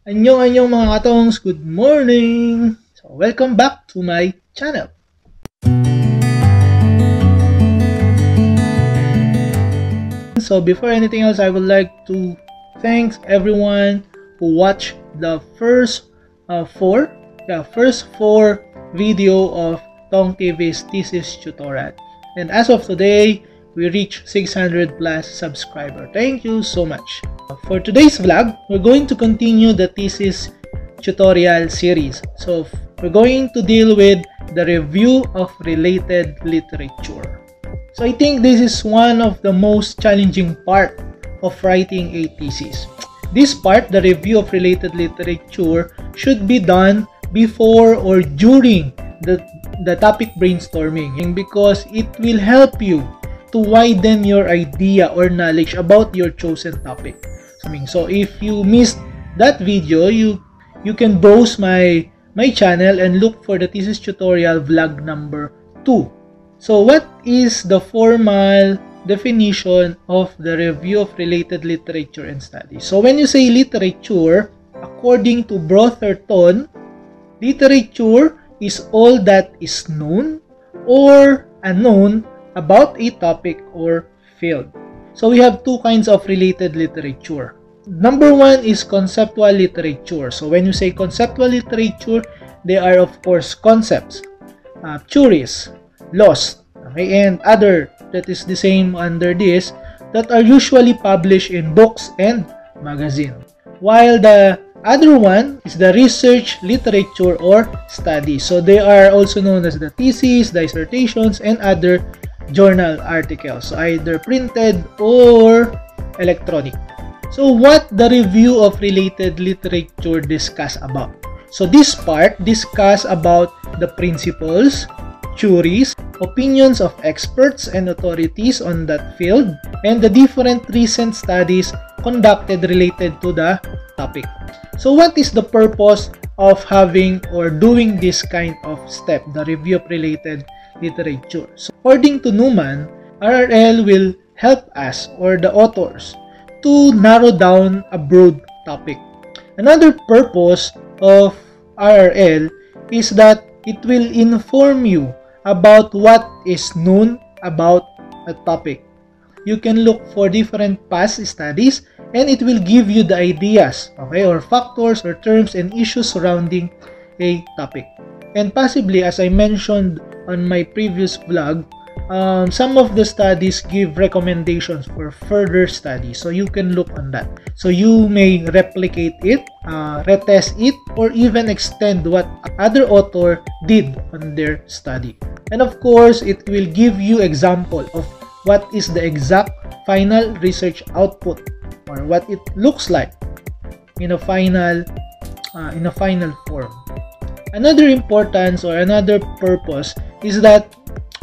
Anyong mga katongs, good morning! So, welcome back to my channel. So, before anything else, I would like to thank everyone who watched the first four video of Tong TV's Thesis tutorial. And as of today, we reached 600 plus subscribers. Thank you so much. For today's vlog, we're going to continue the Thesis tutorial series. So we're going to deal with the review of related literature. So I think this is one of the most challenging part of writing a thesis. This part, the review of related literature, should be done before or during the topic brainstorming, because it will help you to widen your idea or knowledge about your chosen topic. So if you missed that video, you can browse my channel and look for the thesis tutorial vlog number 2. So what is the formal definition of the review of related literature and studies? So when you say literature, according to Brotherton, literature is all that is known or unknown about a topic or field. So we have two kinds of related literature. Number one is conceptual literature. So when you say conceptual literature, they are of course concepts, theories, laws, okay, and other that is the same under this, that are usually published in books and magazines. While the other one is the research literature or study. So they are also known as the theses, dissertations, and other journal articles, so either printed or electronic. So what the review of related literature discuss about? So this part discuss about the principles, theories, opinions of experts and authorities on that field, and the different recent studies conducted related to the topic. So what is the purpose of having or doing this kind of step, the review of related literature? So according to Newman, RRL will help us or the authors to narrow down a broad topic. Another purpose of RRL is that it will inform you about what is known about a topic. You can look for different past studies and it will give you the ideas, okay, or factors or terms and issues surrounding a topic. And possibly, as I mentioned on my previous vlog, some of the studies give recommendations for further study, so you can look on that. So you may replicate it, retest it, or even extend what other author did on their study. And of course, it will give you example of what is the exact final research output or what it looks like in a final form. Another importance or another purpose is that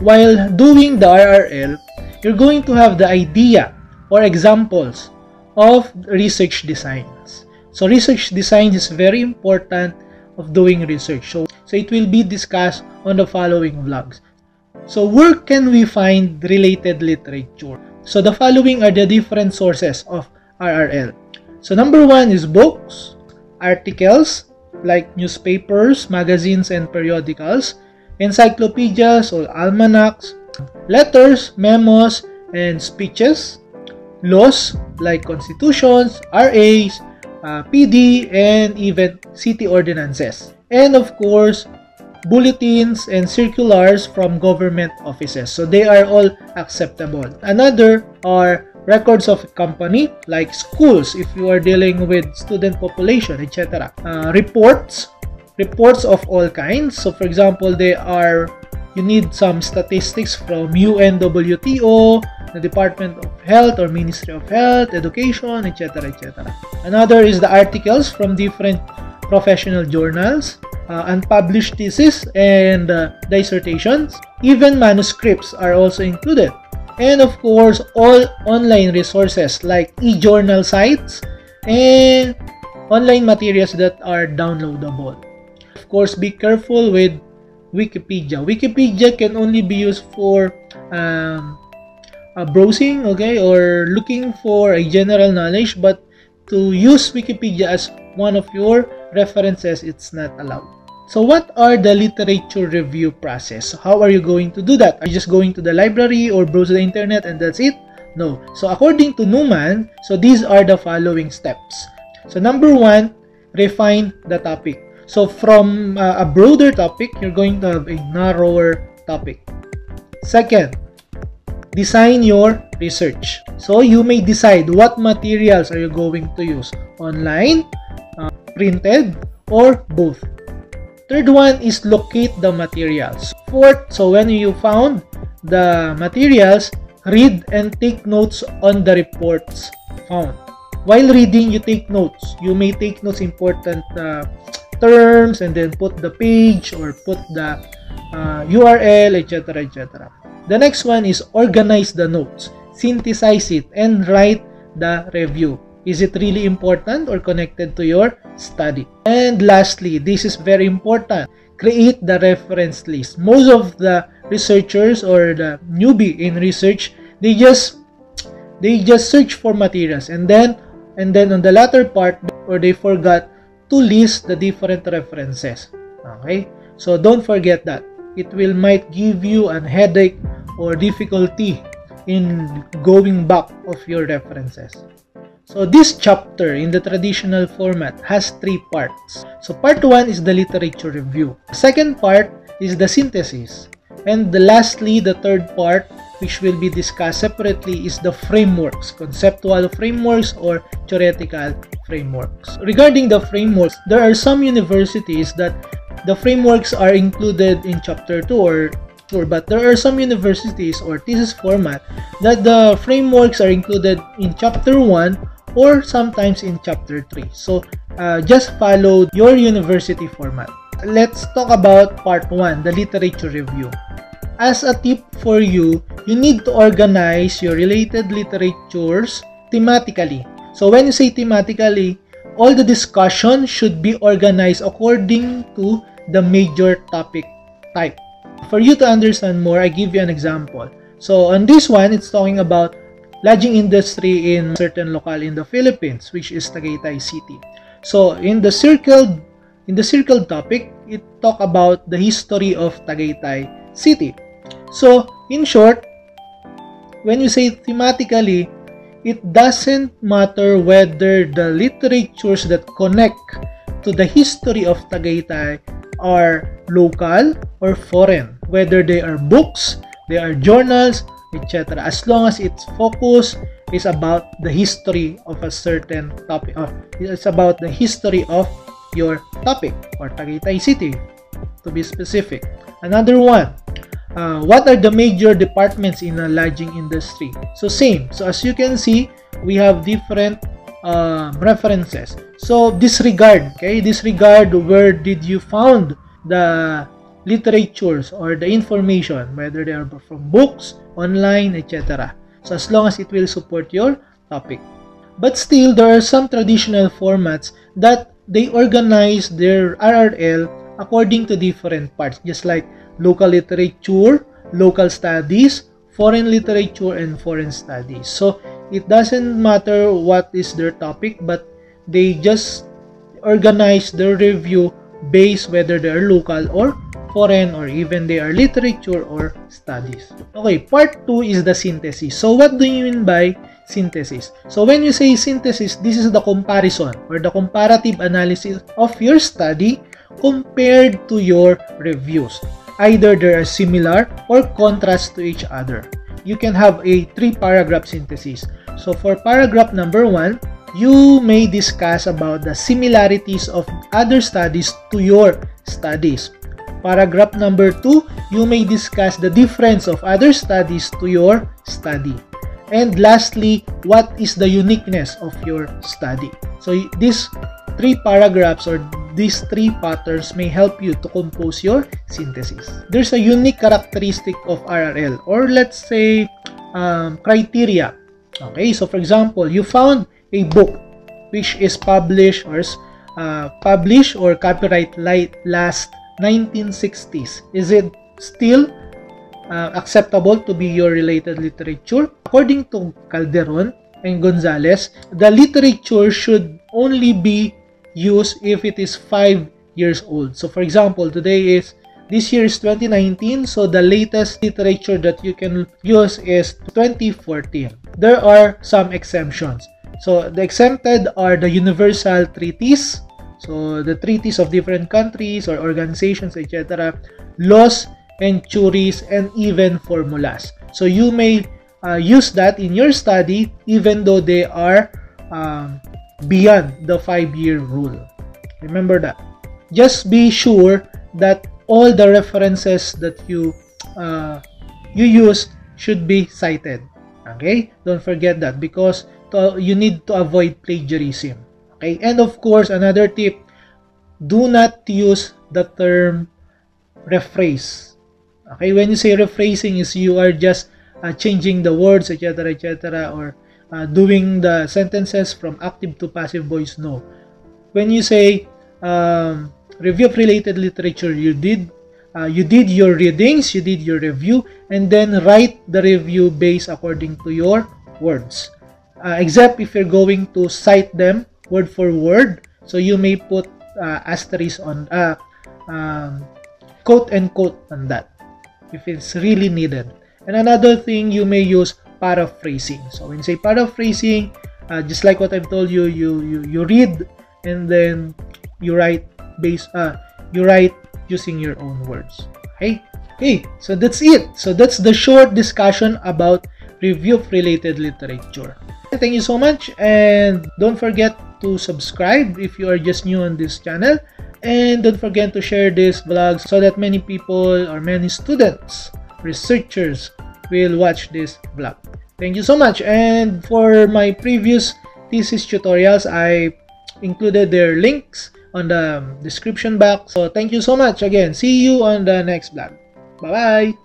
while doing the RRL, you're going to have the idea or examples of research designs. So research design is very important of doing research. So it will be discussed on the following vlogs. So where can we find related literature? So the following are the different sources of RRL. So number one is books, articles like newspapers, magazines, and periodicals, encyclopedias or almanacs, letters, memos, and speeches, laws like constitutions, RAs, PD, and even city ordinances. And of course, bulletins and circulars from government offices. So they are all acceptable. Another are records of a company like schools if you are dealing with student population, etc. Reports of all kinds. So for example, you need some statistics from UNWTO, the Department of Health or Ministry of Health, Education, etc. etc. Another is the articles from different professional journals, unpublished thesis and dissertations. Even manuscripts are also included. And of course, all online resources like e-journal sites and online materials that are downloadable. Of course, be careful with Wikipedia. Wikipedia can only be used for browsing, okay, or looking for a general knowledge, but to use Wikipedia as one of your references, it's not allowed. So what are the literature review process? How are you going to do that? Are you just going to the library or browse the internet and that's it? No. So according to Newman, so these are the following steps. So number one, refine the topic. So from a broader topic, you're going to have a narrower topic. Second, design your research. So you may decide what materials are you going to use, online, printed, or both. Third one is locate the materials. Fourth, so when you found the materials, read and take notes on the reports found. While reading, you take notes. You may take notes important terms and then put the page or put the URL, etc., etc. The next one is organize the notes, synthesize it, and write the review. Is it really important or connected to your study? And lastly, this is very important, create the reference list. Most of the researchers or the newbie in research, they just search for materials and then on the latter part, or they forgot to list the different references. Okay, so don't forget that. It might give you a headache or difficulty in going back of your references. So this chapter in the traditional format has 3 parts. So part 1 is the literature review. The second part is the synthesis. And lastly, the third part, which will be discussed separately, is the frameworks, conceptual frameworks or theoretical frameworks. Regarding the frameworks, there are some universities that the frameworks are included in chapter 2 but there are some universities or thesis format that the frameworks are included in chapter 1 or sometimes in chapter 3. So just follow your university format. Let's talk about part 1, the literature review. As a tip for you, you need to organize your related literatures thematically. So when you say thematically, all the discussion should be organized according to the major topic type. For you to understand more, I give you an example. So on this one, it's talking about lodging industry in certain locale in the Philippines, which is Tagaytay City. So in the circled topic, it talk about the history of Tagaytay City. So in short, when you say thematically, it doesn't matter whether the literatures that connect to the history of Tagaytay are local or foreign, whether they are books, they are journals, etc. As long as its focus is about the history of a certain topic, it's about the history of your topic or Tagaytay City, to be specific. Another one, what are the major departments in the lodging industry? So same. So as you can see, we have different references. So disregard where did you found the literatures or the information, whether they are from books, online, etc. So as long as it will support your topic. But still, there are some traditional formats that they organize their RRL according to different parts, just like local literature, local studies, foreign literature, and foreign studies. So it doesn't matter what is their topic, but they just organize their review based whether they are local or foreign, or even they are literature or studies. Okay, part 2 is the synthesis. So what do you mean by synthesis? So when you say synthesis, this is the comparison or the comparative analysis of your study compared to your reviews. Either they are similar or contrast to each other. You can have a 3-paragraph synthesis. So for paragraph number 1, you may discuss about the similarities of other studies to your studies. Paragraph number 2, you may discuss the difference of other studies to your study. And lastly, what is the uniqueness of your study? So these 3 paragraphs or these 3 patterns may help you to compose your synthesis. There's a unique characteristic of RRL, or let's say criteria. Okay, so for example, you found a book which is published or copyright last 1960s. Is it still acceptable to be your related literature? According to Calderon and Gonzalez, the literature should only be use if it is 5 years old. So for example, this year is 2019, so the latest literature that you can use is 2014. There are some exemptions. So the exempted are the universal treaties, so the treaties of different countries or organizations, etc., laws and theories, and even formulas. So you may use that in your study even though they are beyond the 5-year rule. Remember that. Just be sure that all the references that you use should be cited. Okay, don't forget that, because you need to avoid plagiarism. Okay, and of course, another tip: do not use the term rephrase. Okay, when you say rephrasing, is you are just changing the words, etc., etc., or doing the sentences from active to passive voice. No. When you say review of related literature, you did your readings, you did your review, and then write the review based according to your words. Except if you're going to cite them word for word, so you may put asterisk on quote and quote on that if it's really needed. And another thing, you may use paraphrasing. So when you say paraphrasing, just like what I've told you, you read and then you write using your own words. Okay, so that's it. So that's the short discussion about review of related literature. Thank you so much, and don't forget to subscribe if you are just new on this channel, and don't forget to share this vlog so that many people or many students, researchers will watch this vlog. Thank you so much. And for my previous thesis tutorials, I included their links on the description box. So thank you so much again. See you on the next vlog. Bye bye.